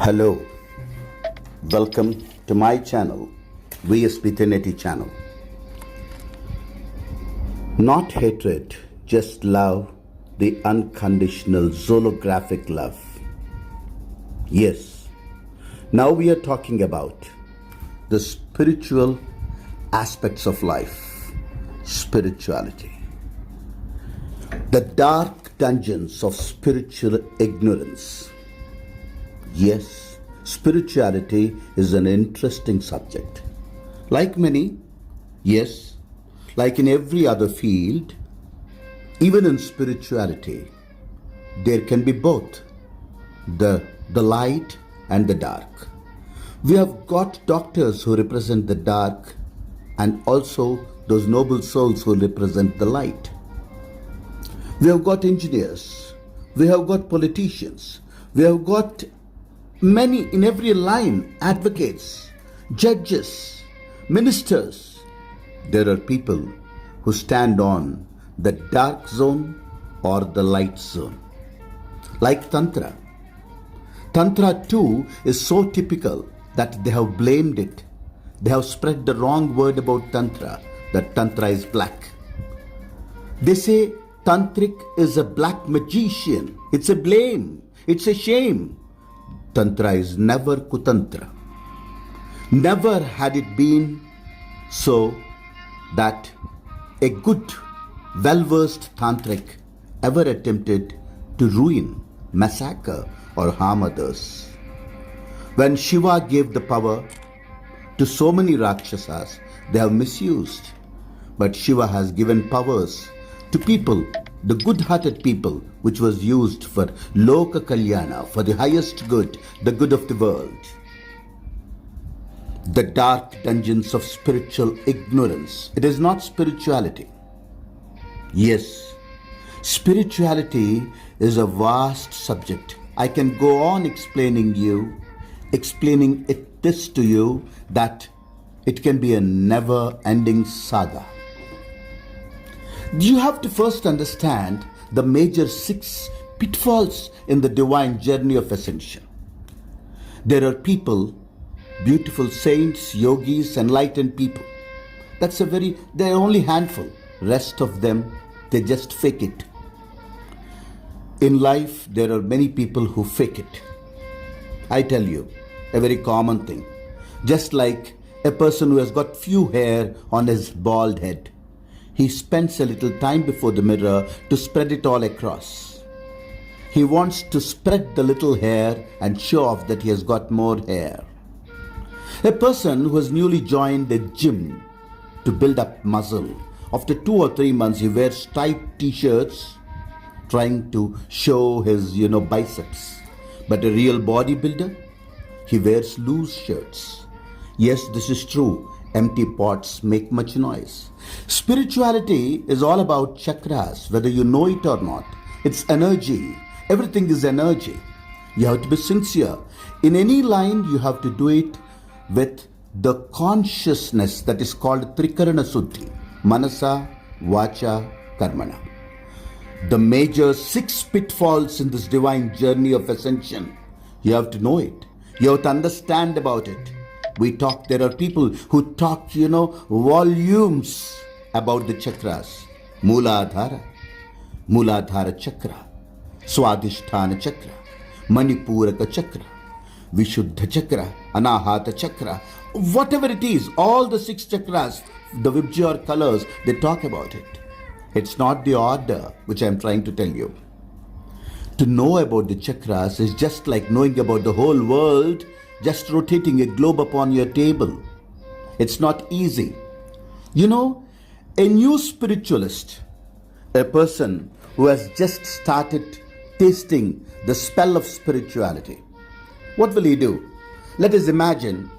Hello, welcome to my channel, VSP1080 channel. Not hatred, just love, the unconditional zoolographic love. Yes, now we are talking about the spiritual aspects of life, spirituality. The dark dungeons of spiritual ignorance. Yes, spirituality is an interesting subject. Like many, yes, like in every other field, even in spirituality, there can be both the light and the dark. We have got doctors who represent the dark and also those noble souls who represent the light. We have got engineers, we have got politicians, we have got many in every line, advocates, judges, ministers. There are people who stand on the dark zone or the light zone. Like Tantra. Tantra too is so typical that they have blamed it. They have spread the wrong word about Tantra, that Tantra is black. They say Tantric is a black magician. It's a blame. It's a shame. Tantra is never Kutantra. Never had it been so that a good, well-versed tantric ever attempted to ruin, massacre or harm others. When Shiva gave the power to so many Rakshasas, they have misused. But Shiva has given powers to people, the good-hearted people, which was used for Loka Kalyana, for the highest good, the good of the world. The dark dungeons of spiritual ignorance. It is not spirituality. Yes, spirituality is a vast subject. I can go on explaining this to you, that it can be a never-ending saga. You have to first understand the major 6 pitfalls in the divine journey of ascension. There are people, beautiful saints, yogis, enlightened people. They're only handful. Rest of them, they just fake it. In life, there are many people who fake it. I tell you, a very common thing. Just like a person who has got few hair on his bald head. He spends a little time before the mirror to spread it all across. He wants to spread the little hair and show off that he has got more hair. A person who has newly joined a gym to build up muscle, after 2 or 3 months he wears tight t-shirts trying to show his biceps. But a real bodybuilder, he wears loose shirts. Yes, this is true. Empty pots make much noise. Spirituality is all about chakras, whether you know it or not. It's energy. Everything is energy. You have to be sincere. In any line, you have to do it with the consciousness that is called Trikarana Suddhi. Manasa, Vacha, Karmana. The major 6 pitfalls in this divine journey of ascension. You have to know it. You have to understand about it. There are people who talk, volumes about the chakras. Mooladhara chakra, Swadhisthana chakra, Manipuraka chakra, Vishuddha chakra, Anahata chakra. Whatever it is, all the 6 chakras, the Vibgyor colors, they talk about it. It's not the order which I'm trying to tell you. To know about the chakras is just like knowing about the whole world, just rotating a globe upon your table. It's not easy. A new spiritualist, a person who has just started tasting the spell of spirituality, what will he do? Let us imagine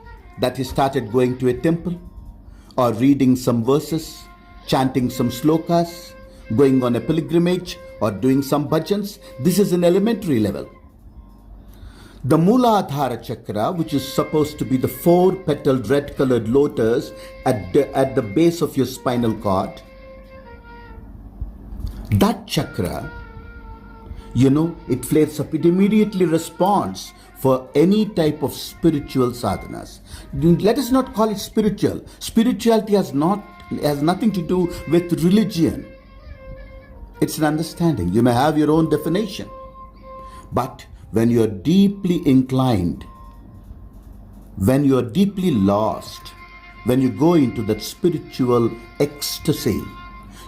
that he started going to a temple or reading some verses, chanting some slokas, going on a pilgrimage or doing some bhajans. This is an elementary level. The mooladhara chakra, which is supposed to be the 4-petaled red-colored lotus at the base of your spinal cord, that chakra it flares up. It immediately responds for any type of spiritual sadhanas. Let us not call it spiritual. Spirituality has nothing to do with religion. It's an understanding. You may have your own definition. But when you are deeply inclined, when you are deeply lost, when you go into that spiritual ecstasy,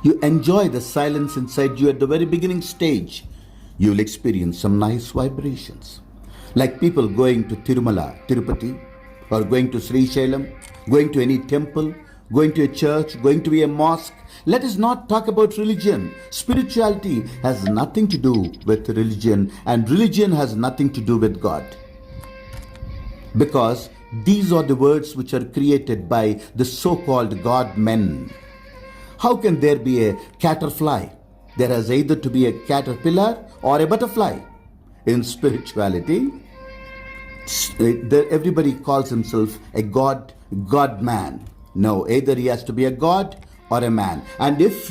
you enjoy the silence inside you at the very beginning stage, you will experience some nice vibrations. Like people going to Tirumala, Tirupati, or going to Sri Shailam, going to any temple, going to a church, going to a mosque. Let us not talk about religion. Spirituality has nothing to do with religion, and religion has nothing to do with God. Because these are the words which are created by the so-called God men. How can there be a caterpillar? There has either to be a caterpillar or a butterfly. In spirituality, everybody calls himself a God man. No, either he has to be a God or a man. And if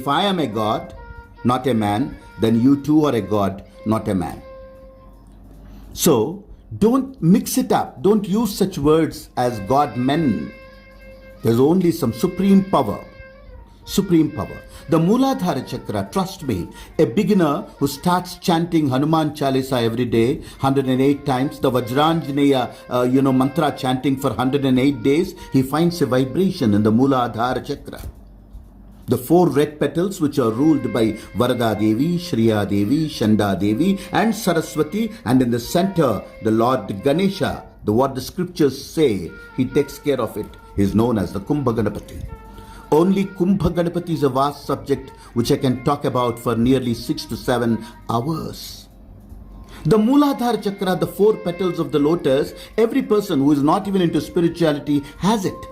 I am a God, not a man, then you too are a God, not a man. So, don't mix it up. Don't use such words as God men. There's only some supreme power. Supreme power. The mooladhara chakra, trust me, a beginner who starts chanting Hanuman Chalisa every day, 108 times, the Vajranjaneya, mantra chanting for 108 days, he finds a vibration in the mooladhara chakra. The 4 red petals which are ruled by Varada Devi, Shriya Devi, Shanda Devi and Saraswati, and in the center the Lord Ganesha, what the scriptures say, he takes care of it. He is known as the Kumbha Ganapati. Only Kumbha Ganapati is a vast subject which I can talk about for nearly 6 to 7 hours. The mooladhara chakra, the 4 petals of the lotus, every person who is not even into spirituality has it.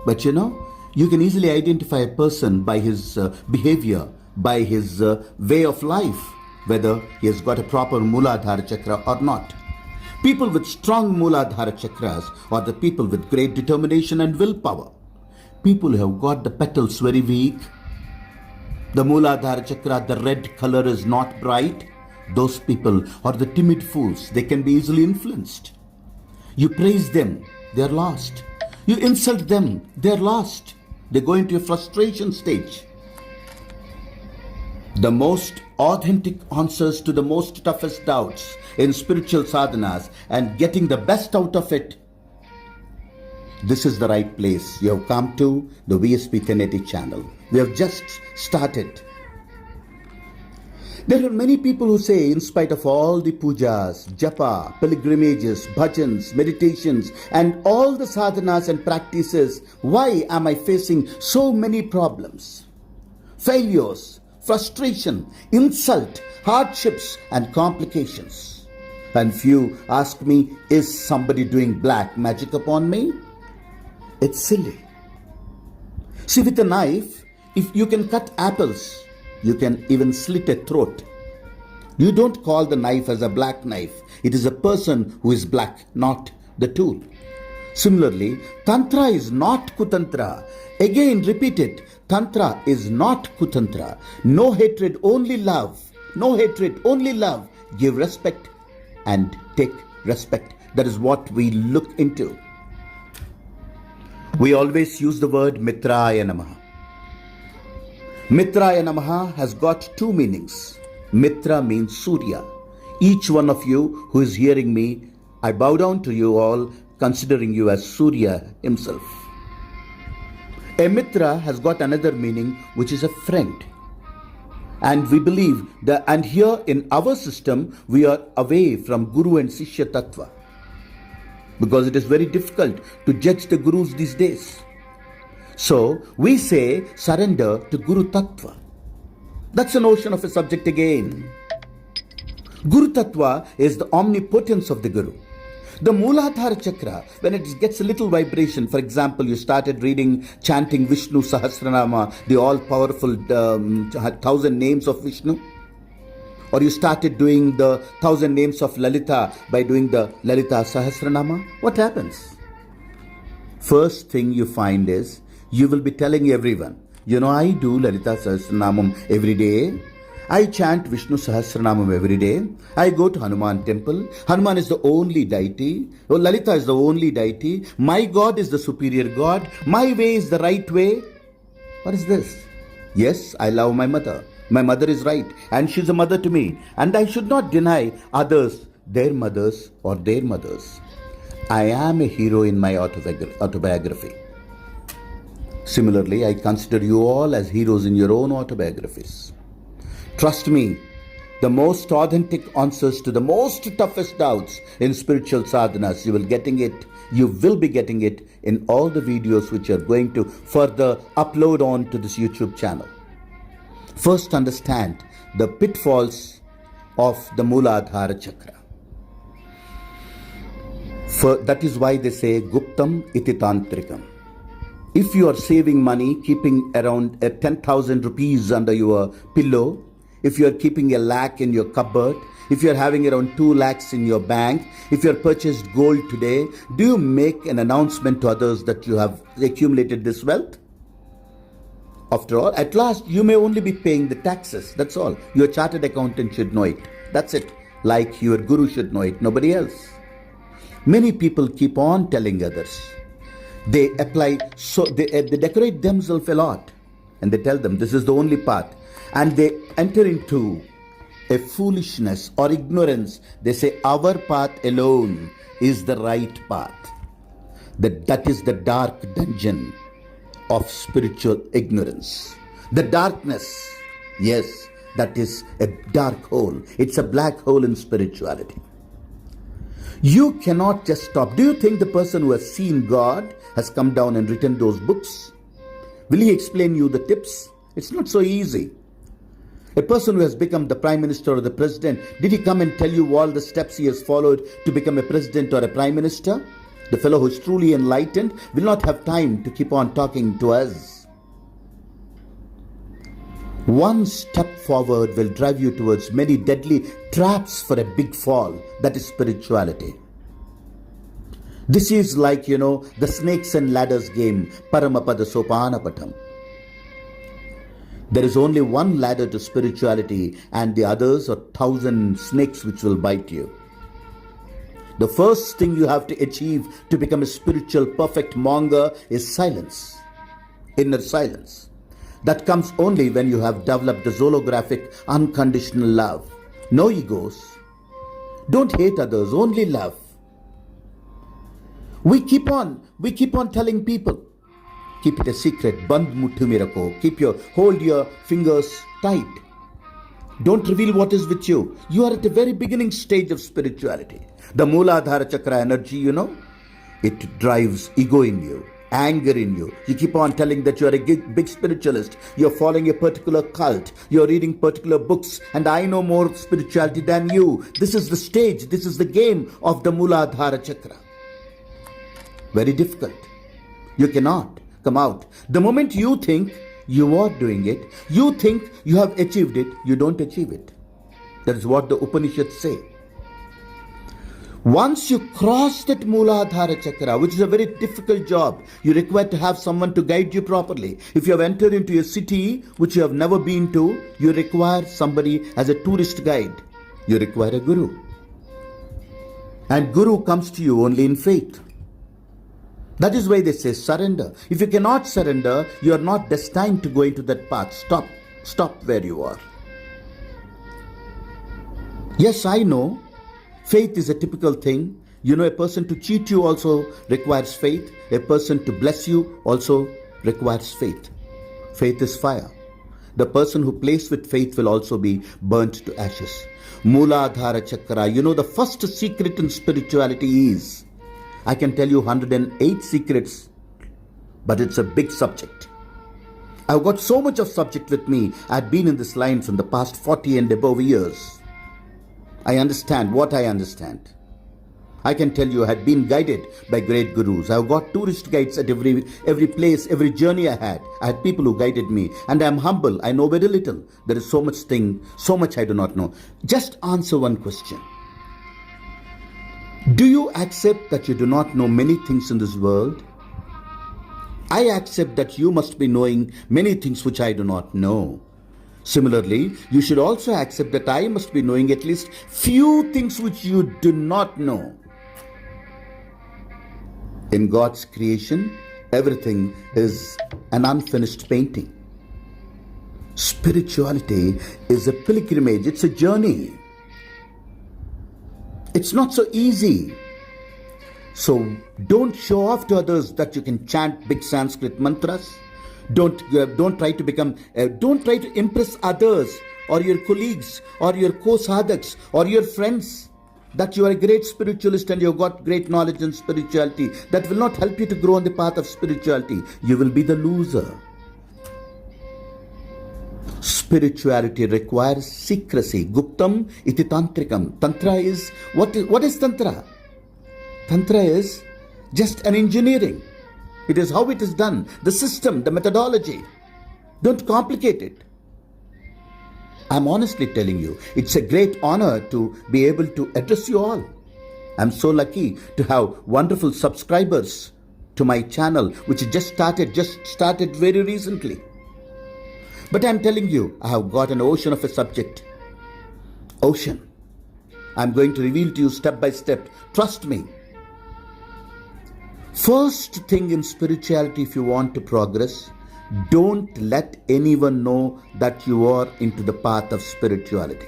But you can easily identify a person by his behavior, by his way of life, whether he has got a proper mooladhara chakra or not. People with strong mooladhara chakras are the people with great determination and willpower. People who have got the petals very weak, the mooladhara chakra, the red color is not bright, those people are the timid fools. They can be easily influenced. You praise them, they are lost. You insult them, they are lost. They go into a frustration stage. The most authentic answers to the most toughest doubts in spiritual sadhanas and getting the best out of it. This is the right place. You have come to the VSP 1080 channel. We have just started. There are many people who say, in spite of all the pujas, japa, pilgrimages, bhajans, meditations, and all the sadhanas and practices, why am I facing so many problems? Failures, frustration, insult, hardships, and complications. And few ask me, is somebody doing black magic upon me? It's silly. See, with a knife, if you can cut apples, you can even slit a throat. You don't call the knife as a black knife. It is a person who is black, not the tool. Similarly, Tantra is not Kutantra. Again, repeat it. Tantra is not Kutantra. No hatred, only love. No hatred, only love. Give respect and take respect. That is what we look into. We always use the word Mitraya Namaha. Mitraya Namaha has got 2 meanings. Mitra means Surya. Each one of you who is hearing me, I bow down to you all, considering you as Surya himself. A Mitra has got another meaning, which is a friend. And we believe that, and here in our system, we are away from Guru and Sishya Tattva. Because it is very difficult to judge the Gurus these days. So we say surrender to Guru Tattva. That's a notion of a subject again. Guru Tattva is the omnipotence of the Guru. The mooladhara chakra, when it gets a little vibration, for example, you started chanting Vishnu Sahasranama, the all-powerful 1,000 names of Vishnu, or you started doing the 1,000 names of Lalita by doing the Lalita Sahasranama, what happens? First thing you find is, you will be telling everyone, I do Lalita Sahasranamam every day. I chant Vishnu Sahasranamam every day. I go to Hanuman temple. Hanuman is the only deity. Oh, Lalita is the only deity. My God is the superior God. My way is the right way. What is this? Yes, I love my mother. My mother is right, and she's a mother to me. And I should not deny others their mothers or their mothers. I am a hero in my autobiography. Similarly, I consider you all as heroes in your own autobiographies. Trust me, the most authentic answers to the most toughest doubts in spiritual sadhanas, you will be getting it in all the videos which are going to further upload on to this YouTube channel. First, understand the pitfalls of the mooladhara chakra. That is why they say Guptam iti tantrikam. If you are saving money, keeping around 10,000 rupees under your pillow, if you are keeping 1 lakh in your cupboard, if you are having around 2 lakhs in your bank, if you have purchased gold today, do you make an announcement to others that you have accumulated this wealth? After all, at last you may only be paying the taxes. That's all. Your chartered accountant should know it. That's it. Like your guru should know it, nobody else. Many people keep on telling others. They apply, so they decorate themselves a lot, and they tell them this is the only path, and they enter into a foolishness or ignorance. They say our path alone is the right path. That is the dark dungeon of spiritual ignorance. The darkness, yes, that is a dark hole. It's a black hole in spirituality. You cannot just stop. Do you think the person who has seen God has come down and written those books? Will he explain you the tips? It's not so easy. A person who has become the prime minister or the president, did he come and tell you all the steps he has followed to become a president or a prime minister? The fellow who is truly enlightened will not have time to keep on talking to us. One step forward will drive you towards many deadly traps for a big fall. That is spirituality. This is like, the snakes and ladders game, Paramapada Sopanapatam. There is only one ladder to spirituality, and the others are 1,000 snakes which will bite you. The first thing you have to achieve to become a spiritual perfect monger is silence, inner silence. That comes only when you have developed the zoolographic unconditional love. No egos. Don't hate others, only love. We keep on telling people, keep it a secret, band muthu mirako, hold your fingers tight. Don't reveal what is with you. You are at the very beginning stage of spirituality. The mooladhara chakra energy, it drives ego in you, anger in you. You keep on telling that you are a big spiritualist. You're following a particular cult. You're reading particular books, and I know more spirituality than you. This is the stage. This is the game of the mooladhara chakra. Very difficult. You cannot come out. The moment you think you are doing it, you think you have achieved it, you don't achieve it. That is what the Upanishads say. Once you cross that mooladhara chakra, which is a very difficult job, you require to have someone to guide you properly. If you have entered into a city which you have never been to, you require somebody as a tourist guide. You require a guru. And guru comes to you only in faith. That is why they say surrender. If you cannot surrender, you are not destined to go into that path. Stop where you are. Yes, I know. Faith is a typical thing. A person to cheat you also requires faith. A person to bless you also requires faith. Faith is fire. The person who plays with faith will also be burnt to ashes. Mooladhara chakra. The first secret in spirituality is, I can tell you 108 secrets, but it's a big subject. I've got so much of subject with me. I've been in this line from the past 40 and above years. I understand what I understand. I can tell you I had been guided by great gurus. I've got tourist guides at every place, every journey I had. I had people who guided me, and I'm humble. I know very little. There is so much I do not know. Just answer one question. Do you accept that you do not know many things in this world? I accept that you must be knowing many things which I do not know. Similarly, you should also accept that I must be knowing at least few things which you do not know. In God's creation, everything is an unfinished painting. Spirituality is a pilgrimage, it's a journey. It's not so easy. So don't show off to others that you can chant big Sanskrit mantras. Don't try to impress others or your colleagues or your co-sadhaks or your friends that you are a great spiritualist and you've got great knowledge in spirituality. That will not help you to grow on the path of spirituality. You will be the loser. Spirituality requires secrecy. Guptam iti tantrikam. Tantra is, what is Tantra? Tantra is just an engineering. It is how it is done, the system, the methodology. Don't complicate it. I'm honestly telling you, it's a great honor to be able to address you all. I'm so lucky to have wonderful subscribers to my channel, which just started very recently. But I'm telling you, I have got an ocean of a subject. Ocean. I'm going to reveal to you step by step. Trust me. First thing in spirituality, if you want to progress, don't let anyone know that you are into the path of spirituality.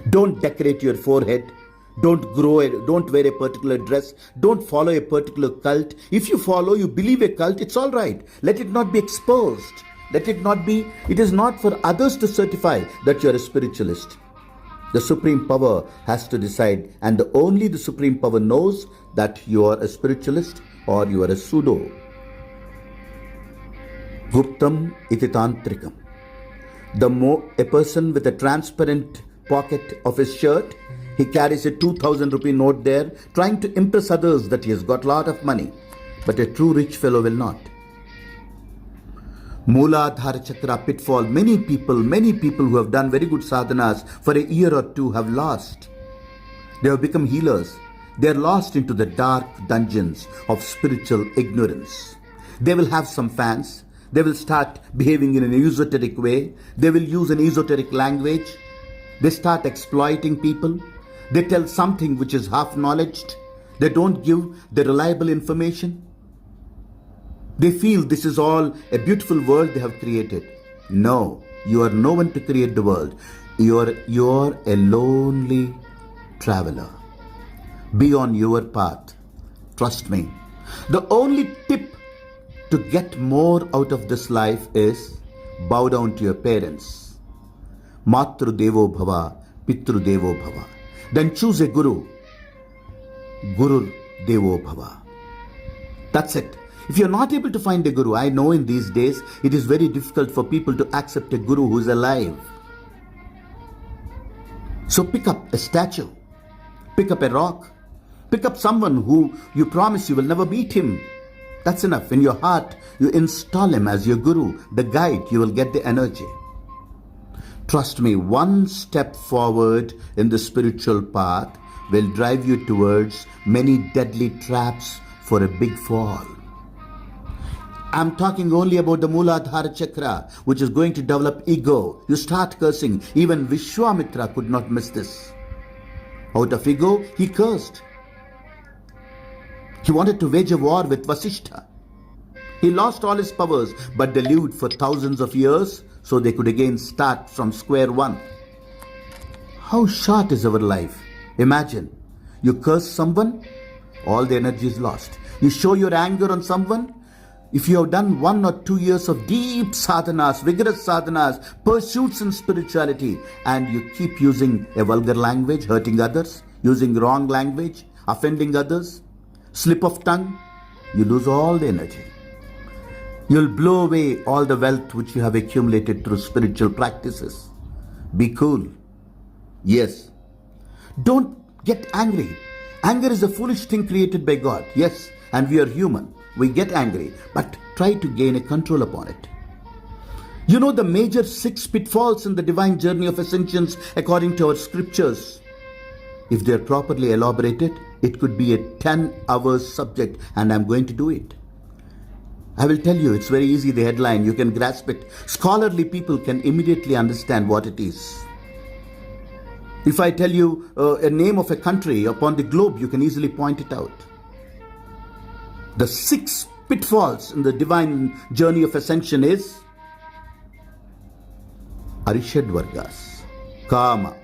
Don't decorate your forehead. Don't wear a particular dress. Don't follow a particular cult. If you believe a cult, it's all right. Let it not be exposed. It is not for others to certify that you're a spiritualist. The Supreme Power has to decide, and only the Supreme Power knows that you are a spiritualist or you are a pseudo. Guptam iti tantrikam. A person with a transparent pocket of his shirt, he carries a 2,000 rupee note there, trying to impress others that he has got a lot of money. But a true rich fellow will not. Mooladhara chakra pitfall. Many people who have done very good sadhanas for a year or two have lost. They have become healers. They are lost into the dark dungeons of spiritual ignorance. They will have some fans. They will start behaving in an esoteric way. They will use an esoteric language. They start exploiting people. They tell something which is half-knowledged. They don't give the reliable information. They feel this is all a beautiful world they have created. No, you are no one to create the world. You are a lonely traveler. Be on your path. Trust me. The only tip to get more out of this life is bow down to your parents. Matru devo bhava, pitru devo bhava. Then choose a guru. Guru devo bhava. That's it. If you're not able to find a guru, I know in these days it is very difficult for people to accept a guru who is alive. So pick up a statue, pick up a rock, pick up someone who you promise you will never meet him. That's enough. In your heart, you install him as your guru, the guide. You will get the energy. Trust me, one step forward in the spiritual path will drive you towards many deadly traps for a big fall. I'm talking only about the mooladhara chakra, which is going to develop ego. You start cursing. Even Vishwamitra could not miss this. Out of ego, he cursed. He wanted to wage a war with Vasishtha. He lost all his powers, but they lived for thousands of years, so they could again start from square one. How short is our life? Imagine, you curse someone, all the energy is lost. You show your anger on someone. If you have done 1 or 2 years of deep sadhanas, vigorous sadhanas, pursuits in spirituality, and you keep using a vulgar language, hurting others, using wrong language, offending others, slip of tongue, you lose all the energy. You'll blow away all the wealth which you have accumulated through spiritual practices. Be cool. Yes. Don't get angry. Anger is a foolish thing created by God. Yes, and we are human. We get angry, but try to gain a control upon it. You know the major 6 pitfalls in the divine journey of ascensions according to our scriptures. If they are properly elaborated, it could be a 10 hours subject, and I'm going to do it. I will tell you, it's very easy, the headline, you can grasp it. Scholarly people can immediately understand what it is. If I tell you a name of a country upon the globe, you can easily point it out. The 6 pitfalls in the divine journey of ascension is Arishad Vargas, Kama,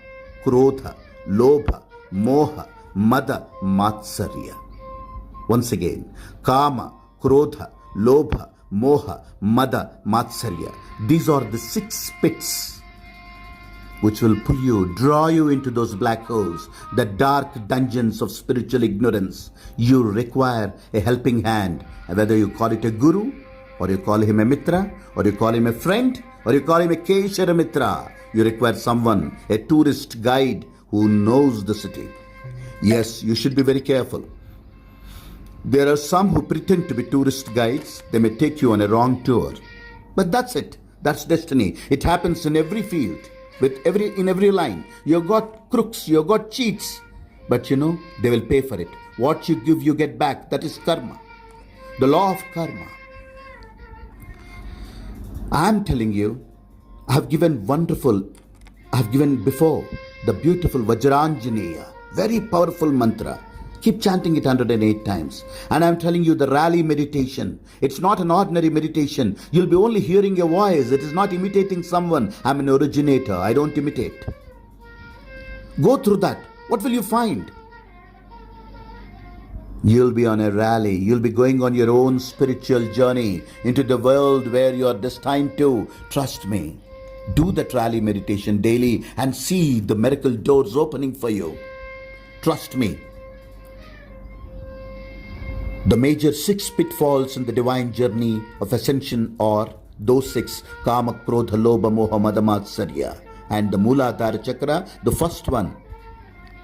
Krodha, Lobha, Moha, Mada, Matsarya. Once again, Kama, Krodha, Lobha, Moha, Mada, Matsarya. These are the 6 pits which will pull you, draw you into those black holes, the dark dungeons of spiritual ignorance. You require a helping hand, whether you call it a guru, or you call him a mitra, or you call him a friend, or you call him a Keshara Mitra. You require someone, a tourist guide who knows the city. Yes, you should be very careful. There are some who pretend to be tourist guides. They may take you on a wrong tour. But that's it. That's destiny. It happens in every field. In every line. You've got crooks, you've got cheats. But they will pay for it. What you give, you get back. That is karma. The law of karma. I am telling you, I have given before the beautiful Vajranjaneya, very powerful mantra. Keep chanting it 108 times. And I'm telling you, the rally meditation, it's not an ordinary meditation. You'll be only hearing your voice. It is not imitating someone. I'm an originator. I don't imitate. Go through that. What will you find? You'll be on a rally. You'll be going on your own spiritual journey into the world where you're destined to. Trust me. Do that rally meditation daily and see the miracle doors opening for you. Trust me. The major 6 pitfalls in the divine journey of ascension are those 6: Kama, Krodha, Lobha, Moha, Mada, Matsarya. And the mooladhara chakra, the first one,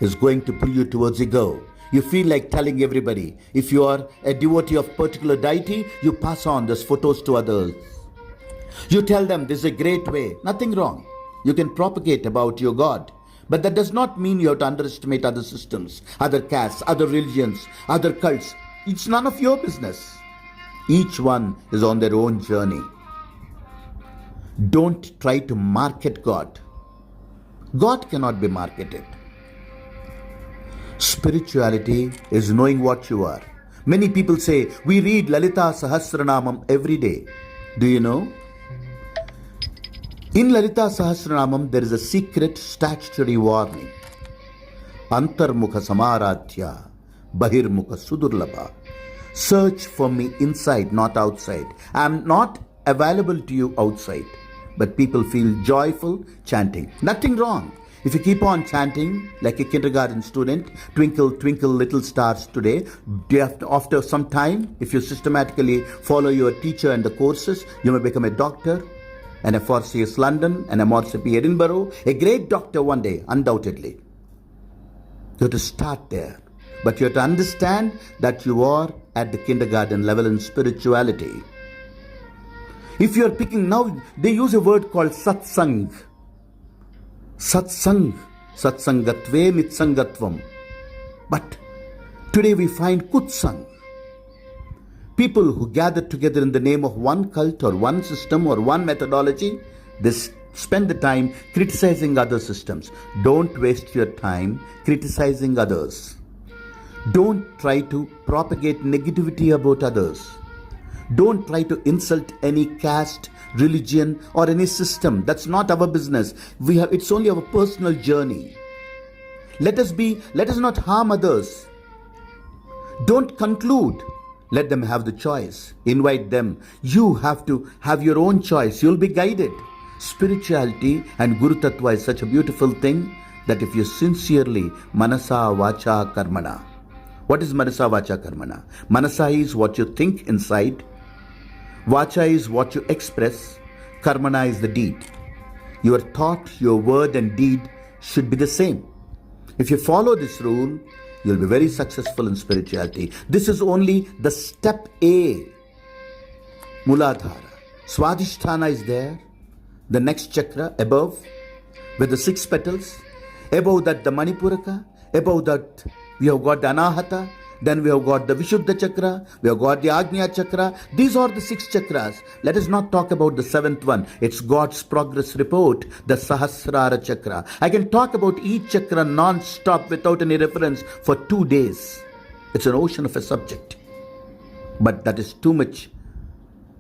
is going to pull you towards ego. You feel like telling everybody. If you are a devotee of particular deity, you pass on these photos to others. You tell them this is a great way. Nothing wrong. You can propagate about your God. But that does not mean you have to underestimate other systems, other castes, other religions, other cults. It's none of your business. Each one is on their own journey. Don't try to market God. God cannot be marketed. Spirituality is knowing what you are. Many people say, we read Lalita Sahasranamam every day. Do you know? In Lalita Sahasranamam, there is a secret statutory warning. Antarmukha Samaradhya, Bahirmukha Sudurlabha. Search for me inside, not outside. I am not available to you outside. But people feel joyful chanting. Nothing wrong. If you keep on chanting like a kindergarten student, twinkle, twinkle, little stars today, after some time, if you systematically follow your teacher and the courses, you may become a doctor, an FRCS London, an MRCP Edinburgh, a great doctor one day, undoubtedly. You have to start there. But you have to understand that you are at the kindergarten level in spirituality. If you are picking, now they use a word called satsang. Satsang, satsangatve mitsangatvam. But today we find kutsang. People who gather together in the name of one cult or one system or one methodology, they spend the time criticizing other systems. Don't waste your time criticizing others. Don't try to propagate negativity about others. Don't try to insult any caste, religion, or any system. That's not our business. It's only our personal journey. Let us not harm others. Don't conclude. Let them have the choice. Invite them. You have to have your own choice. You'll be guided. Spirituality and Guru Tattva is such a beautiful thing that if you sincerely, manasa, vacha, karmana. What is manasa, vacha, karmana? Manasa is what you think inside. Vacha is what you express. Karmana is the deed. Your thought, your word and deed should be the same. If you follow this rule, you'll be very successful in spirituality. This is only the step A. Mooladhara. Swadhisthana is there. The next chakra above with the 6 petals. Above that the Manipuraka. Above that we have got Anahata. Then we have got the Vishuddha chakra, we have got the Agnya chakra. These are the 6 chakras. Let us not talk about the 7th one. It's God's progress report, the Sahasrara chakra. I can talk about each chakra non-stop without any reference for 2 days. It's an ocean of a subject. But that is too much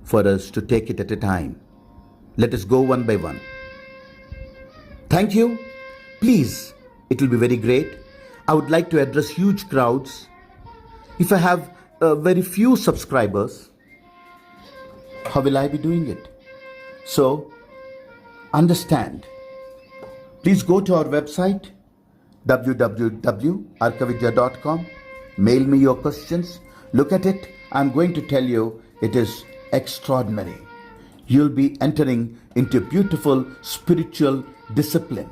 for us to take it at a time. Let us go one by one. Thank you. Please, it will be very great. I would like to address huge crowds. If I have very few subscribers, how will I be doing it? So, understand. Please go to our website, www.arkavidya.com. Mail me your questions. Look at it. I'm going to tell you, it is extraordinary. You'll be entering into beautiful spiritual discipline.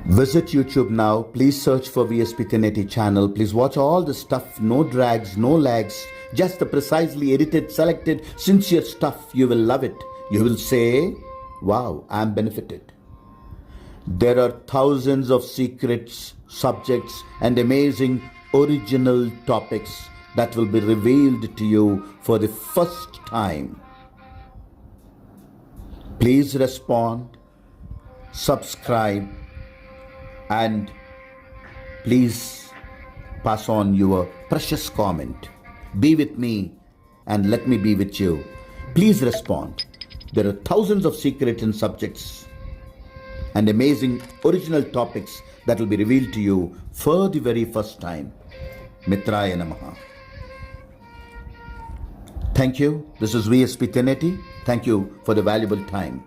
Visit YouTube now. Please search for VSP 1080 channel. Please watch all the stuff. No drags, no lags. Just the precisely edited, selected, sincere stuff. You will love it. You will say, wow, I am benefited. There are thousands of secrets, subjects, and amazing original topics that will be revealed to you for the first time. Please respond, subscribe, and please pass on your precious comment. Be with me and let me be with you. Please respond. There are thousands of secrets and subjects and amazing original topics that will be revealed to you for the very first time. Mitraya Namaha. Thank you. This is VSP 1080. Thank you for the valuable time.